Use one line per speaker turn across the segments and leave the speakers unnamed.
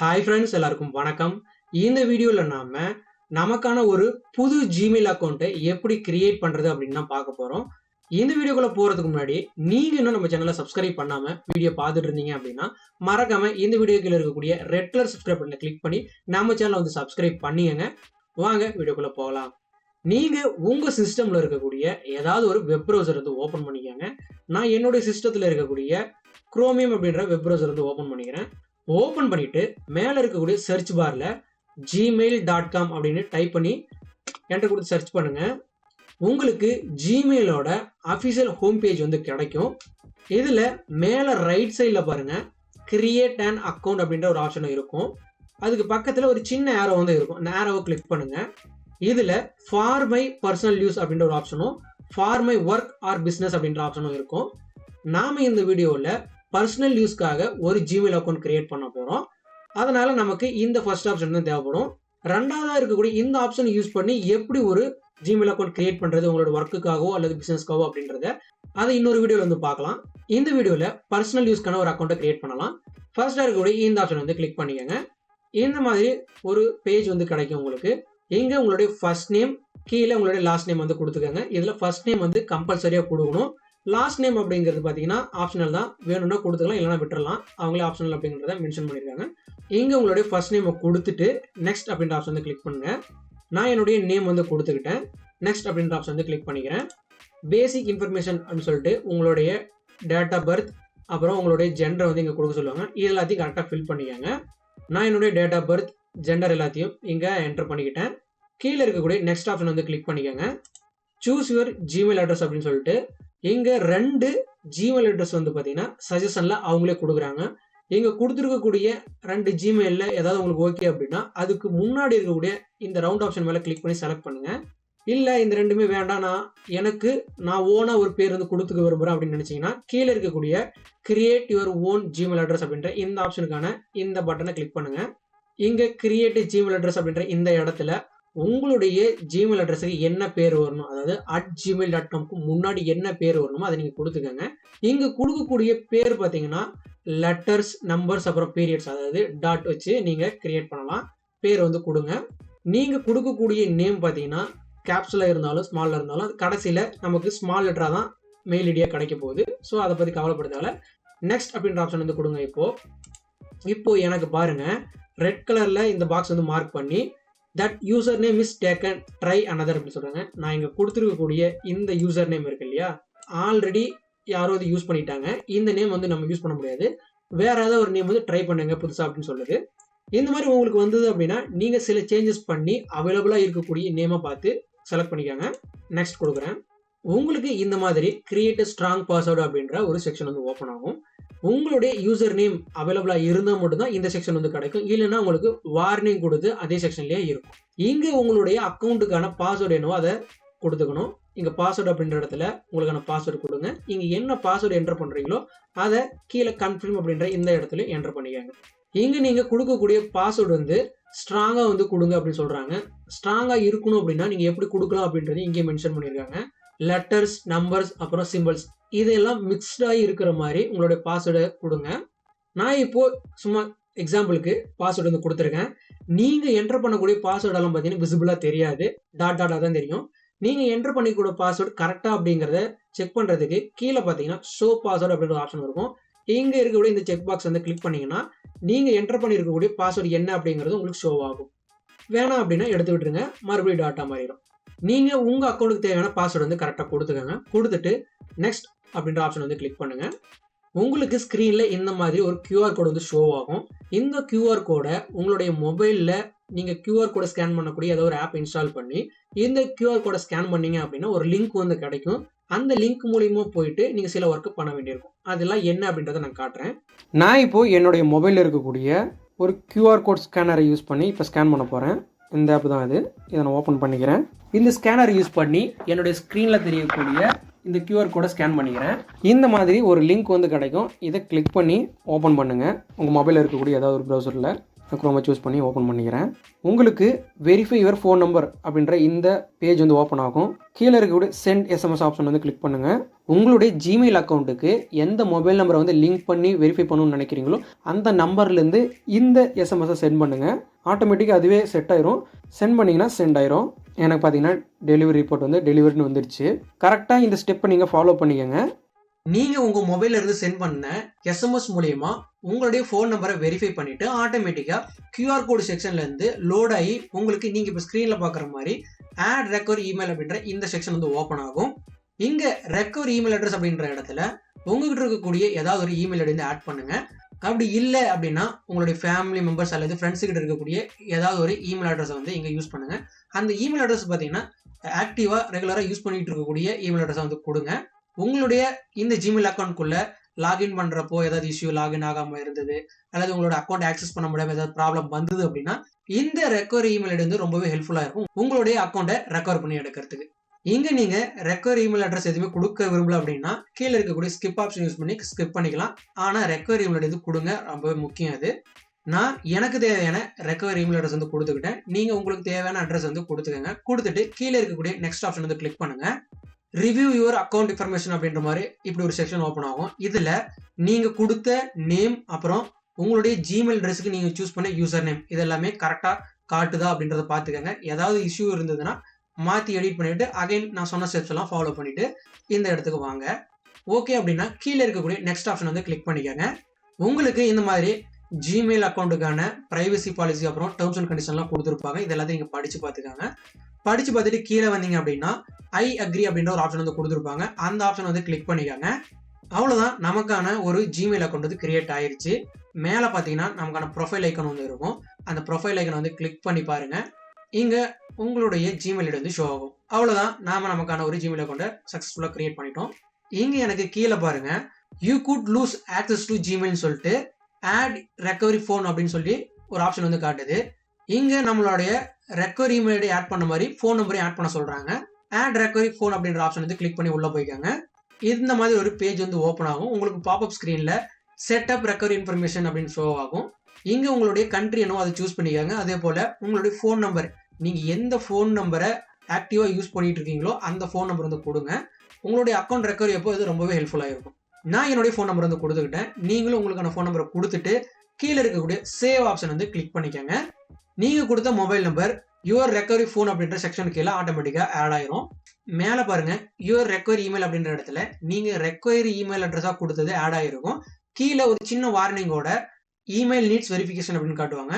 Hi friends, எல்லாருக்கும் வணக்கம். இந்த வீடியோவில் நமக்கான ஒரு புது ஜிமெயில் அக்கௌண்ட்டை எப்படி கிரியேட் பண்ணுறது அப்படின்னு தான் பார்க்க போகிறோம். இந்த வீடியோக்குள்ளே போகிறதுக்கு முன்னாடி நீங்கள் இன்னும் நம்ம சேனலை சப்ஸ்கிரைப் பண்ணாமல் வீடியோ பார்த்துட்டு இருந்தீங்க அப்படின்னா மறக்காமல் இந்த வீடியோக்குள்ள இருக்கக்கூடிய ரெட் கலர் சப்ஸ்கிரைப் பண்ணி கிளிக் பண்ணி நம்ம சேனலை வந்து சப்ஸ்கிரைப் பண்ணிக்கங்க. வாங்க வீடியோக்குள்ளே போகலாம். நீங்கள் உங்கள் சிஸ்டமில் இருக்கக்கூடிய ஏதாவது ஒரு வெப் ப்ரௌசர் வந்து ஓப்பன் பண்ணிக்கோங்க. நான் என்னுடைய சிஸ்டத்தில் இருக்கக்கூடிய குரோமியம் அப்படின்ற வெப் ப்ரௌசர் வந்து ஓப்பன் பண்ணிக்கிறேன். ஓப்பன் பண்ணிட்டு மேல இருக்கக்கூடிய சர்ச் பார்ல gmail.com அப்படின்னு டைப் பண்ணி என்டர் கொடுத்து சர்ச் பண்ணுங்க. உங்களுக்கு ஜிமெயிலோட அஃபிஷியல் ஹோம் பேஜ் வந்து கிடைக்கும். இதுல மேல ரைட் சைட்ல பாருங்க, கிரியேட் அண்ட் அக்கௌண்ட் அப்படின்ற ஒரு ஆப்ஷன் இருக்கும். அதுக்கு பக்கத்துல ஒரு சின்ன ஏரோ வந்து இருக்கும். அந்த ஏரோவை கிளிக் பண்ணுங்க. இதுல ஃபார் மை பர்சனல் யூஸ் அப்படின்ற ஒரு ஆப்ஷனும் for my work or business அப்படின்ற ஆப்ஷனும் இருக்கும். நாம இந்த வீடியோல பர்சனல் யூஸ்க்காக ஒரு ஜிமெயில் அக்கௌண்ட் கிரியேட் பண்ண போறோம். அதனால நமக்கு இந்த ஃபர்ஸ்ட் ஆப்ஷன் தான் தேவைப்படும். ரெண்டாவதா இருக்கக்கூடிய இந்த ஆப்ஷன் யூஸ் பண்ணி எப்படி ஒரு ஜிமெயில் அக்கௌண்ட் கிரியேட் பண்றது உங்களோட ஒர்க்குக்காகவோ அல்லது பிசினஸ்க்காகவோ அப்படின்றத அதை இன்னொரு வீடியோல வந்து பார்க்கலாம். இந்த வீடியோல பர்சனல் யூஸ்க்கான ஒரு அக்கௌண்ட்டை கிரியேட் பண்ணலாம். ஃபர்ஸ்டா இருக்கக்கூடிய இந்த ஆப்ஷன் வந்து கிளிக் பண்ணிக்கங்க. இந்த மாதிரி ஒரு பேஜ் வந்து கிடைக்கும் உங்களுக்கு. இங்க உங்களுடைய ஃபர்ஸ்ட் நேம், கீழே உங்களுடைய லாஸ்ட் நேம் வந்து கொடுத்துக்கோங்க. இதுல ஃபர்ஸ்ட் நேம் வந்து கம்பல்சரியா கொடுக்கணும். லாஸ்ட் நேம் அப்படிங்கிறது பார்த்தீங்கன்னா ஆப்ஷனல் தான், வேணும்னா கொடுத்துக்கலாம், இல்லைனா விட்டுறலாம். அவங்களே ஆப்ஷனல் அப்படிங்கிறத மென்ஷன் பண்ணியிருக்காங்க. இங்கே உங்களுடைய ஃபர்ஸ்ட் நேமை கொடுத்துட்டு நெக்ஸ்ட் அப்படின்ற ஆப்ஷன் வந்து கிளிக் பண்ணுங்க. நான் என்னுடைய நேம் வந்து கொடுத்துக்கிட்டேன். நெக்ஸ்ட் அப்படின்ற ஆப்ஷன் வந்து கிளிக் பண்ணிக்கிறேன். பேசிக் இன்ஃபர்மேஷன் அப்படின்னு சொல்லிட்டு உங்களுடைய டேட் ஆஃப் பர்த், அப்புறம் உங்களுடைய ஜெண்டர் வந்து இங்கே கொடுக்க சொல்லுவாங்க. இது எல்லாத்தையும் கரெக்டாக ஃபில் பண்ணிக்கோங்க. நான் என்னுடைய டேட் ஆஃப் பர்த், ஜெண்டர் எல்லாத்தையும் இங்கே என்டர் பண்ணிக்கிட்டேன். கீழே இருக்கக்கூடிய நெக்ஸ்ட் ஆப்ஷன் வந்து கிளிக் பண்ணிக்கோங்க. சூஸ் யுவர் ஜிமெயில் அட்ரஸ் அப்படின்னு சொல்லிட்டு இங்க 2 ஜிமெயில் அட்ரஸ் வந்து பாத்தீங்கன்னா சஜஷன்ல அவங்களே கொடுக்குறாங்க. இங்க கொடுத்துருக்கக்கூடிய 2 ஜிமெயில்ல ஏதாவது உங்களுக்கு ஓகே அப்படின்னா அதுக்கு முன்னாடி இருக்கக்கூடிய இந்த ரவுண்ட் ஆப்ஷன் மேல கிளிக் பண்ணி செலக்ட் பண்ணுங்க. இல்ல இந்த ரெண்டுமே வேண்டாம், நான் ஓனா ஒரு பேர் வந்து கொடுத்துக்க விரும்புறேன் அப்படின்னு நினைச்சீங்கன்னா கீழே இருக்கக்கூடிய create your own Gmail address அப்படின்ற இந்த ஆப்ஷனுக்கான இந்த பட்டனை கிளிக் பண்ணுங்க. இங்க கிரியேட் ஜிமெயில் அட்ரஸ் அப்படின்ற இந்த இடத்துல உங்களுடைய ஜிமெயில் அட்ரஸுக்கு என்ன பேர் வரணும், அதாவது @gmail.comக்கு முன்னாடி என்ன பேர் வரணுமோ அதை நீங்க கொடுத்துக்கோங்க. இங்க கொடுக்கக்கூடிய பேர் பார்த்தீங்கன்னா லெட்டர்ஸ், நம்பர்ஸ், அப்புறம் பீரியட்ஸ், அதாவது டாட் வச்சு நீங்க கிரியேட் பண்ணலாம். பேர் வந்து கொடுங்க. நீங்க கொடுக்கக்கூடிய நேம் பார்த்தீங்கன்னா கேப்ஸ்ல இருந்தாலும் ஸ்மால்ல இருந்தாலும் கடைசியில நமக்கு ஸ்மால் லெட்டரா தான் மெயில் ஐடியா கிடைக்க போகுது. ஸோ அதை பத்தி கவலைப்படுத்தால நெக்ஸ்ட் அப்படின்ற ஆப்ஷன் வந்து கொடுங்க. இப்போ எனக்கு பாருங்க, ரெட் கலர்ல இந்த பாக்ஸ் வந்து மார்க் பண்ணி that user name is taken, try another அப்படி சொல்றாங்க. நான் இங்க கொடுத்துருக்கக்கூடிய இந்த யூசர் நேம் இருக்கு இல்லையா, ஆல்ரெடி யாரோ இது யூஸ் பண்ணிட்டாங்க. இந்த நேம் வந்து நம்ம யூஸ் பண்ண முடியாது. வேற ஏதாவது ஒரு நேம் வந்து ட்ரை பண்ணுங்க புதுசா அப்படின்னு சொல்லுது. இந்த மாதிரி உங்களுக்கு வந்தது அப்படின்னா நீங்க சில சேஞ்சஸ் பண்ணி அவைலபிளா இருக்கக்கூடிய நேமை பார்த்து செலக்ட் பண்ணிக்கோங்க. நெக்ஸ்ட் கொடுக்குறேன். உங்களுக்கு இந்த மாதிரி கிரியேட் ஸ்ட்ராங் பாஸ்வேர்டு அப்படின்ற ஒரு செக்ஷன் வந்து ஓப்பன் ஆகும். உங்களுடைய யூசர் நேம் அவைலபிளா இருந்தால் மட்டும்தான் இந்த செக்ஷன் வந்து கிடைக்கும். இல்லைன்னா உங்களுக்கு வார்னிங் கொடுத்து அதே செக்ஷன்லயே இருக்கும். இங்க உங்களுடைய அக்கௌண்ட்டுக்கான பாஸ்வேர்டு என்னவோ அதை கொடுத்துக்கணும். இங்க பாஸ்வேர்டு அப்படின்ற இடத்துல உங்களுக்கான பாஸ்வேர்டு கொடுங்க. இங்க என்ன பாஸ்வேர்டு என்டர் பண்றீங்களோ அதை கீழே கன்ஃபார்ம் அப்படின்ற இந்த இடத்துல என்டர் பண்ணிக்கோங்க. இங்க நீங்க கொடுக்கக்கூடிய பாஸ்வேர்டு வந்து ஸ்ட்ராங்கா வந்து கொடுங்க அப்படின்னு சொல்றாங்க. ஸ்ட்ராங்கா இருக்கணும் அப்படின்னா நீங்க எப்படி கொடுக்கலாம் அப்படின்றது இங்கே மென்ஷன் பண்ணியிருக்காங்க. லெட்டர்ஸ், நம்பர்ஸ், அப்புறம் சிம்பிள்ஸ், இதெல்லாம் மிக்ஸ்டாகி இருக்கிற மாதிரி உங்களுடைய பாஸ்வேர்டை கொடுங்க. நான் இப்போ சும்மா எக்ஸாம்பிளுக்கு பாஸ்வேர்டு வந்து கொடுத்துருக்கேன். நீங்க என்டர் பண்ணக்கூடிய பாஸ்வேர்டெல்லாம் பார்த்தீங்கன்னா விசிபிளா தெரியாது, டாட்டா தான் தெரியும். நீங்க என்டர் பண்ணிக்கூடிய பாஸ்வேர்டு கரெக்டா அப்படிங்கிறத செக் பண்றதுக்கு கீழே பார்த்தீங்கன்னா ஷோ பாஸ்வேர்டு அப்படின்ற ஆப்ஷன் இருக்கும். இங்க இருக்கக்கூடிய இந்த செக் பாக்ஸ் வந்து கிளிக் பண்ணீங்கன்னா நீங்க என்டர் பண்ணிருக்கக்கூடிய பாஸ்வேர்டு என்ன அப்படிங்கிறது உங்களுக்கு ஷோ ஆகும். வேணாம் அப்படின்னா எடுத்து விட்டுருங்க, மறுபடியும் டாட்டா மாறிடும். நீங்க உங்க அக்கௌண்ட்டுக்கு தேவையான பாஸ்வேர்டு வந்து கரெக்டா கொடுத்துக்கோங்க. கொடுத்துட்டு நெக்ஸ்ட் அப்படின்ற ஆப்ஷன் வந்து கிளிக் பண்ணுங்க. உங்களுக்கு ஸ்கிரீன்ல இந்த மாதிரி ஒரு QR கோட் வந்து ஷோ ஆகும். இந்த QR கோடை உங்களுடைய மொபைல்ல நீங்க QR கோடை ஸ்கேன் பண்ணக்கூடிய ஏதோ ஒரு ஆப் இன்ஸ்டால் பண்ணி இந்த QR கோடை ஸ்கேன் பண்ணீங்க அப்படின்னா ஒரு லிங்க் வந்து கிடைக்கும். அந்த லிங்க் மூலியமா போயிட்டு நீங்க சில ஒர்க் பண்ண வேண்டியிருக்கும். அதெல்லாம் என்ன அப்படின்றத நான் காட்டுறேன். நான் இப்போ என்னுடைய மொபைல்ல இருக்கக்கூடிய ஒரு QR கோட் ஸ்கேனரை யூஸ் பண்ணி இப்போ ஸ்கேன் பண்ண போறேன். இந்த ஆப் தான் இது. இதை நான் ஓப்பன் பண்ணிக்கிறேன். இந்த ஸ்கேனர் யூஸ் பண்ணி என்னுடைய ஸ்க்ரீனில் தெரியக்கூடிய இந்த QR கோடை ஸ்கேன் பண்ணிக்கிறேன். இந்த மாதிரி ஒரு லிங்க் வந்து கிடைக்கும். இதை கிளிக் பண்ணி ஓப்பன் பண்ணுங்கள். உங்கள் மொபைலில் இருக்கக்கூடிய ஏதாவது ஒரு ப்ரௌசரில் குரோமை சூஸ் பண்ணி ஓப்பன் பண்ணிக்கிறேன். உங்களுக்கு வெரிஃபை யுவர் ஃபோன் நம்பர் அப்படின்ற இந்த பேஜ் வந்து ஓப்பன் ஆகும். கீழே இருக்கக்கூடிய சென்ட் SMS ஆப்ஷன் வந்து கிளிக் பண்ணுங்கள். உங்களுடைய ஜிமெயில் அக்கௌண்ட்டுக்கு எந்த மொபைல் நம்பரை வந்து லிங்க் பண்ணி வெரிஃபை பண்ணணும்னு நினைக்கிறீங்களோ அந்த நம்பர்லேருந்து இந்த எஸ்எம்எஸை சென்ட் பண்ணுங்கள். ஆட்டோமேட்டிக்காக அதுவே செட் ஆயிரும். சென்ட் பண்ணிங்கன்னா சென்ட் ஆயிரும். எனக்கு பார்த்தீங்கன்னா டெலிவரி ரிப்போர்ட் வந்து டெலிவரின்னு வந்துருச்சு. கரெக்டாக இந்த ஸ்டெப்பை நீங்கள் ஃபாலோ பண்ணிக்கோங்க. நீங்கள் உங்கள் மொபைலில் இருந்து சென்ட் பண்ண எஸ்எம்எஸ் மூலயமா உங்களுடைய ஃபோன் நம்பரை வெரிஃபை பண்ணிவிட்டு ஆட்டோமேட்டிக்காக கியூஆர் கோடு செக்ஷன்லேருந்து லோட் ஆகி உங்களுக்கு நீங்கள் இப்போ ஸ்க்ரீனில் பார்க்குற மாதிரி ஆட் ரெக்கவர் இமெயில் அப்படின்ற இந்த செக்ஷன் வந்து ஓப்பன் ஆகும். இங்கே ரெக்கவர் இமெயில் அட்ரஸ் அப்படின்ற இடத்துல உங்ககிட்ட இருக்கக்கூடிய ஏதாவது ஒரு இமெயில் ஐடி வந்து ஆட் பண்ணுங்க. அப்படி இல்லை அப்படின்னா உங்களுடைய ஃபேமிலி மெம்பர்ஸ் அல்லது ஃப்ரெண்ட்ஸ் கிட்ட இருக்கக்கூடிய ஏதாவது ஒரு இமெயில் அட்ரஸை வந்து இங்கே யூஸ் பண்ணுங்க. அந்த இமெயில் அட்ரஸ் பார்த்தீங்கன்னா ஆக்டிவாக ரெகுலராக யூஸ் பண்ணிட்டு இருக்கக்கூடிய இமெயில் அட்ரஸை வந்து கொடுங்க. உங்களுடைய இந்த ஜிமெயில் அக்கௌண்ட்குள்ள லாகின் பண்றப்போ ஏதாவது இஷ்யூ லாகின் ஆகாம இருந்தது அல்லது உங்களோட அக்கௌண்ட் ஆக்சஸ் பண்ண முடியாம ஏதாவது ப்ராப்ளம் வந்தது அப்படின்னா இந்த ரெக்கவர் இமெயில் ஐடி வந்து ரொம்பவே ஹெல்ப்ஃபுல்லா இருக்கும் உங்களுடைய அக்கௌண்ட்டை ரெக்கவர் பண்ணி எடுக்கிறதுக்கு. இங்க நீங்க ரெக்கவர் இமெயில் அட்ரஸ் எதுவுமே கொடுக்க விரும்பல அப்படின்னா கீழே இருக்கக்கூடிய ஸ்கிப் ஆப்ஷன் யூஸ் பண்ணி ஸ்கிப் பண்ணிக்கலாம். ஆனா ரெக்கவர் இமெயில் ஐடி கொடுங்க, ரொம்பவே முக்கியம் அது. நான் எனக்கு தேவையான ரெக்கவர் இமெயில் அட்ரஸ் வந்து கொடுத்துக்கிட்டேன். நீங்க உங்களுக்கு தேவையான அட்ரஸ் வந்து கொடுத்துக்கங்க. கொடுத்துட்டு கீழே இருக்கக்கூடிய நெக்ஸ்ட் ஆப்ஷன் வந்து கிளிக் பண்ணுங்க. ரிவ்யூ யுவர் அக்கௌண்ட் இன்ஃபர்மேஷன் அப்படின்ற மாதிரி இப்படி ஒரு செக்ஷன் ஓப்பன் ஆகும். இதுல நீங்க கொடுத்த நேம் அப்புறம் உங்களுடைய ஜிமெயில் அட்ரஸுக்கு நீங்க சூஸ் பண்ண யூசர் நேம் இதெல்லாமே கரெக்டா காட்டுதா அப்படின்றத பாத்துக்கங்க. ஏதாவது இஷ்யூ இருந்ததுன்னா மாற்றி எடிட் பண்ணிவிட்டு அகைன் நான் சொன்ன ஸ்டெப்ஸ் எல்லாம் ஃபாலோ பண்ணிவிட்டு இந்த இடத்துக்கு வாங்க. ஓகே அப்படின்னா கீழே இருக்கக்கூடிய நெக்ஸ்ட் ஆப்ஷன் வந்து கிளிக் பண்ணிக்கோங்க. உங்களுக்கு இந்த மாதிரி ஜிமெயில் அக்கௌண்ட்டுக்கான ப்ரைவசி பாலிசி அப்புறம் டேர்ம்ஸ் அண்ட் கண்டிஷன்லாம் கொடுத்துருப்பாங்க. இதெல்லாத்தையும் நீங்கள் படித்து பார்த்துக்காங்க. படித்து பார்த்துட்டு கீழே வந்தீங்க அப்படின்னா ஐ அக்ரி அப்படின்ற ஒரு ஆப்ஷன் வந்து கொடுத்துருப்பாங்க. அந்த ஆப்ஷன் வந்து கிளிக் பண்ணிக்கோங்க. அவ்வளோதான், நமக்கான ஒரு ஜிமெயில் அக்கௌண்ட் வந்து கிரியேட் ஆயிடுச்சு. மேலே பார்த்தீங்கன்னா நமக்கான ப்ரொஃபைல் ஐக்கன் வந்து இருக்கும். அந்த ப்ரொஃபைல் ஐக்கனை வந்து கிளிக் பண்ணி பாருங்கள். இங்கே உங்களுடைய ஜிமெயில் ஐடி வந்து ஷோ ஆகும். அவ்வளோதான், நமக்கான ஒரு ஜிமெயில் அக்கௌண்ட்டை சக்ஸஸ்ஃபுல்லாக கிரியேட் பண்ணிட்டோம். இங்கே எனக்கு கீழே பாருங்க, you could lose access to ஜிமெயில்னு சொல்லிட்டு ஆட் ரெக்கவரி ஃபோன் அப்படின்னு சொல்லி ஒரு ஆப்ஷன் வந்து காட்டுது. இங்கே நம்மளுடைய ரெக்கவரி இமெயில் ஐடி ஆட் பண்ண மாதிரி ஃபோன் நம்பரையும் ஆட் பண்ண சொல்கிறாங்க. ஆட் ரெக்கவரி ஃபோன் அப்படின்ற ஆப்ஷன் வந்து கிளிக் பண்ணி உள்ளே போய்க்காங்க. இந்த மாதிரி ஒரு பேஜ் வந்து ஓப்பன் ஆகும். உங்களுக்கு பாப்அப் ஸ்க்ரீனில் செட்டப் ரெக்கவரி இன்ஃபர்மேஷன் அப்படின்னு ஷோ ஆகும். இங்கே உங்களுடைய கண்ட்ரி என்னவோ அதை சூஸ் பண்ணிக்காங்க. அதே போல் உங்களுடைய ஃபோன் நம்பர், நீங்கள் எந்த ஃபோன் நம்பரை ஆக்டிவாக யூஸ் பண்ணிட்டு இருக்கீங்களோ அந்த ஃபோன் நம்பர் வந்து கொடுங்க. உங்களுடைய அக்கௌண்ட் ரெக்கவரி அப்போ இது ரொம்பவே ஹெல்ப்ஃபுல்லாக இருக்கும். நான் என்னுடைய ஃபோன் நம்பர் வந்து கொடுத்துக்கிட்டேன். நீங்களும் உங்களுக்கான ஃபோன் நம்பரை கொடுத்துட்டு கீழே இருக்கக்கூடிய சேவ் ஆப்ஷன் வந்து கிளிக் பண்ணிக்கோங்க. நீங்கள் கொடுத்த mobile number your recovery phone அப்படின்ற செக்ஷன் கீழே ஆட்டோமேட்டிக்காக ஆட் ஆயிரும். மேலே பாருங்க, யுவர் ரெக்கவரி இமெயில் அப்படின்ற இடத்துல நீங்கள் ரெக்கவரி இமெயில் அட்ரஸாக கொடுத்தது ஆட் ஆகிருக்கும். கீழே ஒரு சின்ன வார்னிங்கோட இமெயில் நீட்ஸ் வெரிஃபிகேஷன் அப்படின்னு காட்டுவாங்க.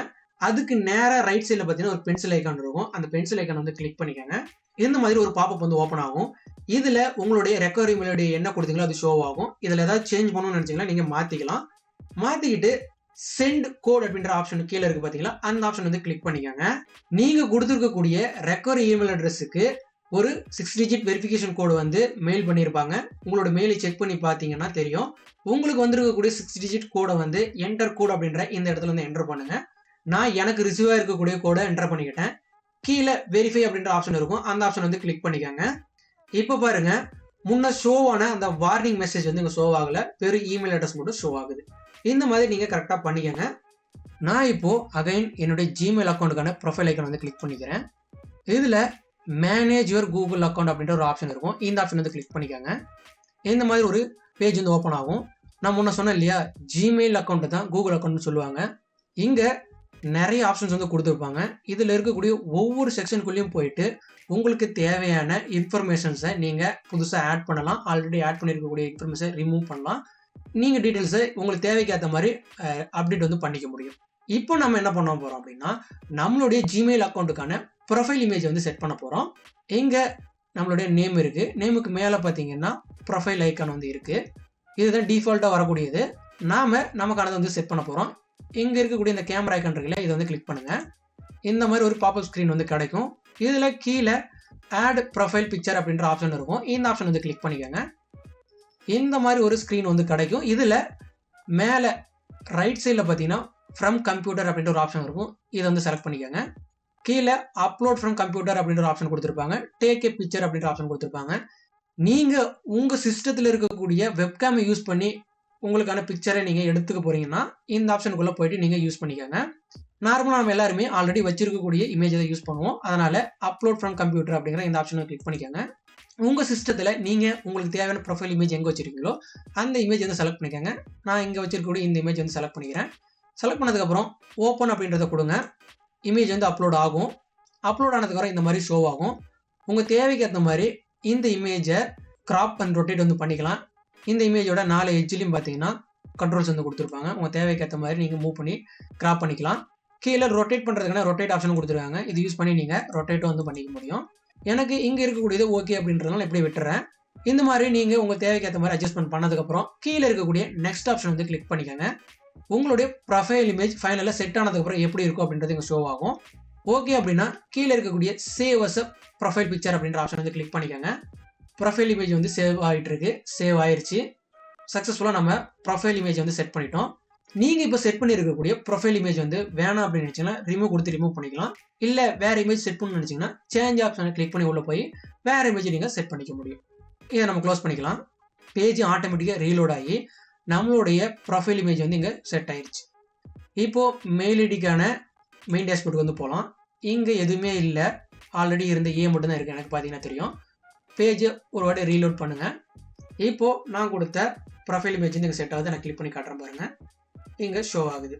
அதுக்கு நேராக ரைட் சைடில் பார்த்தீங்கன்னா ஒரு பென்சில் ஐக்கான் இருக்கும். அந்த பென்சில் ஐக்கான் வந்து கிளிக் பண்ணிக்கோங்க. இந்த மாதிரி ஒரு பாப்அப் வந்து ஓப்பன் ஆகும். இதில் உங்களுடைய ரெக்கவரி இமெயில் ஐடி என்ன கொடுத்தீங்களோ அது ஷோ ஆகும். இதில் ஏதாவது சேஞ்ச் பண்ணணும்னு நினச்சிங்கன்னா நீங்கள் மாற்றிக்கலாம். மாற்றிக்கிட்டு சென்ட் கோட் அப்படின்ற ஆப்ஷன் கீழே இருக்கு பார்த்தீங்களா, அந்த ஆப்ஷன் வந்து கிளிக் பண்ணிக்கோங்க. நீங்கள் கொடுத்துருக்கக்கூடிய ரெக்கவரி இமெயில் அட்ரஸுக்கு ஒரு 6 டிஜிட் வெரிஃபிகேஷன் கோடு வந்து மெயில் பண்ணியிருப்பாங்க. உங்களோட மெயிலை செக் பண்ணி பார்த்தீங்கன்னா தெரியும். உங்களுக்கு வந்திருக்கக்கூடிய 6 டிஜிட் கோடை வந்து என்டர் கோட் அப்படின்ற இந்த இடத்துல வந்து என்டர் பண்ணுங்க. நான் எனக்கு ரிசீவாக இருக்கக்கூடிய கோடை என்டர் பண்ணிக்கிட்டேன். கீழே வெரிஃபை அப்படின்ற ஆப்ஷன் இருக்கும். அந்த ஆப்ஷன் வந்து கிளிக் பண்ணிக்கோங்க. இப்போ பாருங்க, முன்ன ஷோ ஆன அந்த வார்னிங் மெசேஜ் வந்து இங்கே ஷோ ஆகலை, வெறும் இமெயில் அட்ரஸ் மட்டும் ஷோ ஆகுது. இந்த மாதிரி நீங்கள் கரெக்டாக பண்ணிக்கோங்க. நான் இப்போது அகைன் என்னுடைய ஜிமெயில் அக்கௌண்ட்டுக்கான ப்ரொஃபைல் ஐக்கன் வந்து கிளிக் பண்ணிக்கிறேன். இதில் மேனேஜ் யுவர் கூகுள் அக்கௌண்ட் அப்படின்ற ஒரு ஆப்ஷன் இருக்கும். இந்த ஆப்ஷன் வந்து கிளிக் பண்ணிக்கோங்க. இந்த மாதிரி ஒரு பேஜ் வந்து ஓப்பன் ஆகும். நான் முன்ன சொன்னேன் இல்லையா, ஜிமெயில் அக்கௌண்ட்டு தான் கூகுள் அக்கௌண்ட்னு சொல்லுவாங்க. இங்கே நிறைய ஆப்ஷன்ஸ் வந்து கொடுத்துருப்பாங்க. இதில் இருக்கக்கூடிய ஒவ்வொரு செக்ஷனுக்குள்ளேயும் போயிட்டு உங்களுக்கு தேவையான இன்ஃபர்மேஷன்ஸை நீங்கள் புதுசாக ஆட் பண்ணலாம். ஆல்ரெடி ஆட் பண்ணியிருக்கக்கூடிய இன்ஃபர்மேஷன் ரிமூவ் பண்ணலாம். நீங்கள் டீட்டெயில்ஸை உங்களுக்கு தேவைக்கு ஏற்ற மாதிரி அப்டேட் வந்து பண்ணிக்க முடியும். இப்போ நம்ம என்ன பண்ண போகிறோம் அப்படின்னா, நம்மளுடைய ஜிமெயில் அக்கௌண்ட்டுக்கான ப்ரொஃபைல் இமேஜ் வந்து செட் பண்ண போகிறோம். இங்கே நம்மளுடைய நேம் இருக்குது. நேமுக்கு மேலே பார்த்தீங்கன்னா ப்ரொஃபைல் ஐக்கான் வந்து இருக்குது. இதுதான் டிஃபால்ட்டாக வரக்கூடியது. நாம் நமக்கானது வந்து செட் பண்ண போகிறோம். இங்கே இருக்கக்கூடிய இந்த கேமரா ஐக்கான் இருக்குல்ல, இதை வந்து கிளிக் பண்ணுங்கள். இந்த மாதிரி ஒரு பாப்அப் ஸ்க்ரீன் வந்து கிடைக்கும். இதில் கீழே ஆட் ப்ரொஃபைல் பிக்சர் அப்படின்ற ஆப்ஷன் இருக்கும். இந்த ஆப்ஷன் வந்து கிளிக் பண்ணிக்கோங்க. இந்த மாதிரி ஒரு ஸ்க்ரீன் வந்து கிடைக்கும். இதில் மேலே ரைட் சைடில் பார்த்தீங்கன்னா ஃப்ரம் கம்ப்யூட்டர் அப்படின்ற ஒரு ஆப்ஷன் இருக்கும். இதை வந்து செலக்ட் பண்ணிக்கோங்க. கீழே அப்லோட் ஃப்ரம் கம்ப்யூட்டர் அப்படின்ற ஒரு ஆப்ஷன் கொடுத்துருப்பாங்க. டேக் ஏ பிக்சர் அப்படின்ற ஆப்ஷன் கொடுத்துருப்பாங்க. நீங்கள் உங்கள் சிஸ்டத்தில் இருக்கக்கூடிய வெப்கேமை யூஸ் பண்ணி உங்களுக்கான பிக்சரை நீங்கள் எடுத்துக்க போகிறீங்கன்னா இந்த ஆப்ஷனுக்குள்ளே போயிட்டு நீங்கள் யூஸ் பண்ணிக்கோங்க. நார்மலாக நம்ம எல்லாருமே ஆல்ரெடி வச்சிருக்கக்கூடிய இமேஜை யூஸ் பண்ணுவோம். அதனால் அப்லோட் ஃப்ரம் கம்ப்யூட்டர் அப்படிங்கிற இந்த ஆப்ஷனை கிளிக் பண்ணிக்கோங்க. உங்க சிஸ்டத்துல நீங்க உங்களுக்கு தேவையான ப்ரொஃபைல் இமேஜ் எங்க வச்சிருக்கீங்களோ அந்த இமேஜ் வந்து செலக்ட் பண்ணிக்கோங்க. நான் இங்க வச்சிருக்கக்கூடிய இந்த இமேஜ் வந்து செலக்ட் பண்ணிக்கிறேன். செலக்ட் பண்ணதுக்கப்புறம் ஓப்பன் அப்படின்றத கொடுங்க. இமேஜ் வந்து அப்லோட் ஆகும். அப்லோட் ஆனதுக்கப்புறம் இந்த மாதிரி ஷோ ஆகும். உங்க தேவைக்கு ஏற்ற மாதிரி இந்த இமேஜை கிராப் அண்ட் ரொட்டேட் வந்து பண்ணிக்கலாம். இந்த இமேஜோட 4 எட்ஜ்லையும் பார்த்தீங்கன்னா கண்ட்ரோல்ஸ் வந்து கொடுத்துருப்பாங்க. உங்க தேவைக்கு ஏற்ற மாதிரி நீங்க மூவ் பண்ணி கிராப் பண்ணிக்கலாம். கீழே ரொட்டேட் பண்றதுக்கான ரொட்டேட் ஆப்ஷன் கொடுத்துருக்காங்க. இது யூஸ் பண்ணி நீங்க ரொட்டேட்டும் வந்து பண்ணிக்க முடியும். எனக்கு இங்க இருக்கக்கூடியது ஓகே அப்படின்றதுனால இப்படி விட்டுறேன். இந்த மாதிரி நீங்க உங்க தேவைக்கு ஏற்ற மாதிரி அட்ஜஸ்ட்மெண்ட் பண்ணதுக்கப்புறம் கீழே இருக்கக்கூடிய நெக்ஸ்ட் ஆப்ஷன் வந்து கிளிக் பண்ணிக்கோங்க. உங்களுடைய ப்ரொஃபைல் இமேஜ் ஃபைனலாக செட் ஆனதுக்கப்புறம் எப்படி இருக்கும் அப்படின்றது இங்கே ஷோ ஆகும். ஓகே அப்படின்னா கீழே இருக்கக்கூடிய save as a profile picture அப்படின்ற ஆப்ஷன் வந்து கிளிக் பண்ணிக்கோங்க. ப்ரொஃபைல் இமேஜ் வந்து சேவ் ஆகிட்டு இருக்கு. சேவ் ஆயிடுச்சு. சக்ஸஸ்ஃபுல்லாக நம்ம ப்ரொஃபைல் இமேஜ் வந்து செட் பண்ணிட்டோம். நீங்க இப்போ செட் பண்ணி இருக்கக்கூடிய ப்ரொஃபைல் இமேஜ் வந்து வேணாம் அப்படின்னு நினைச்சீங்கன்னா ரிமூவ் கொடுத்து ரிமூவ் பண்ணிக்கலாம். இல்ல வேற இமேஜ் செட் பண்ணணும்னு நினைச்சீங்கன்னா சேஞ்ச் ஆப்ஷனை கிளிக் பண்ணி உள்ள போய் வேற இமேஜ் நீங்க செட் பண்ணிக்க முடியும். இதை நம்ம க்ளோஸ் பண்ணிக்கலாம். பேஜ் ஆட்டோமேட்டிக்கா ரீலோட் ஆகி நம்மளுடைய ப்ரொஃபைல் இமேஜ் வந்து இங்க செட் ஆயிருச்சு. இப்போ மெயில் ஐடிக்கான மெயின் டேஷ்போர்டுக்கு வந்து போகலாம். இங்க எதுவுமே இல்லை, ஆல்ரெடி இருந்த ஏ மட்டும் தான் இருக்கு. எனக்கு பார்த்தீங்கன்னா தெரியும். பேஜை ஒரு வாட்டி ரீலோட் பண்ணுங்க. இப்போ நான் கொடுத்த ப்ரொஃபைல் இமேஜ் இங்க செட் ஆகுது. நான் கிளிக் பண்ணி காட்டுறேன் பாருங்க. இங்க ஷோ ஆகுது.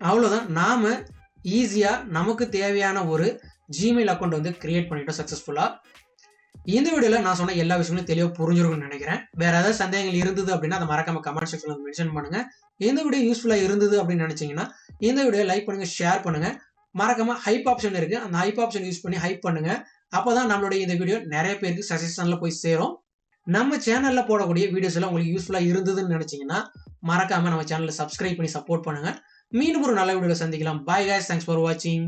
அவ்வளவுதான். நாம ஈஸியா நமக்கு தேவையான ஒரு ஜிமெயில் அக்கௌண்ட் வந்து கிரியேட் பண்ணிட்டோம் சக்சஸ்ஃபுல்லா. இந்த வீடியோல நான் சொன்ன எல்லா விஷயங்களும் தெளிவாக புரிஞ்சிருக்கும்னு நினைக்கிறேன். வேற ஏதாவது சந்தேகங்கள் இருந்தது அப்படின்னா அதை மறக்காம கமெண்ட் செக்ஷன்ல மென்ஷன் பண்ணுங்க. இந்த வீடியோ யூஸ்ஃபுல்லா இருந்தது அப்படின்னு நினைச்சீங்கன்னா இந்த வீடியோ லைக் பண்ணுங்க, ஷேர் பண்ணுங்க. மறக்காம ஹைப் ஆப்ஷன் இருக்கு, அந்த ஹைப் ஆப்ஷன் யூஸ் பண்ணி ஹைப் பண்ணுங்க. அப்பதான் நம்மளுடைய இந்த வீடியோ நிறைய பேருக்கு சஜஷன்ல போய் சேரும். நம்ம சேனல்ல போடக்கூடிய வீடியோஸ் எல்லாம் உங்களுக்கு யூஸ்ஃபுல்லா இருந்ததுன்னு நினைச்சீங்கன்னா மறக்காம நம்ம சேனலை சப்ஸ்கிரைப் பண்ணி சப்போர்ட் பண்ணுங்க. மீண்டும் ஒரு நல்ல வீடியோல சந்திக்கலாம். பை கைஸ், தேங்க்ஸ் ஃபார் வாட்சிங்.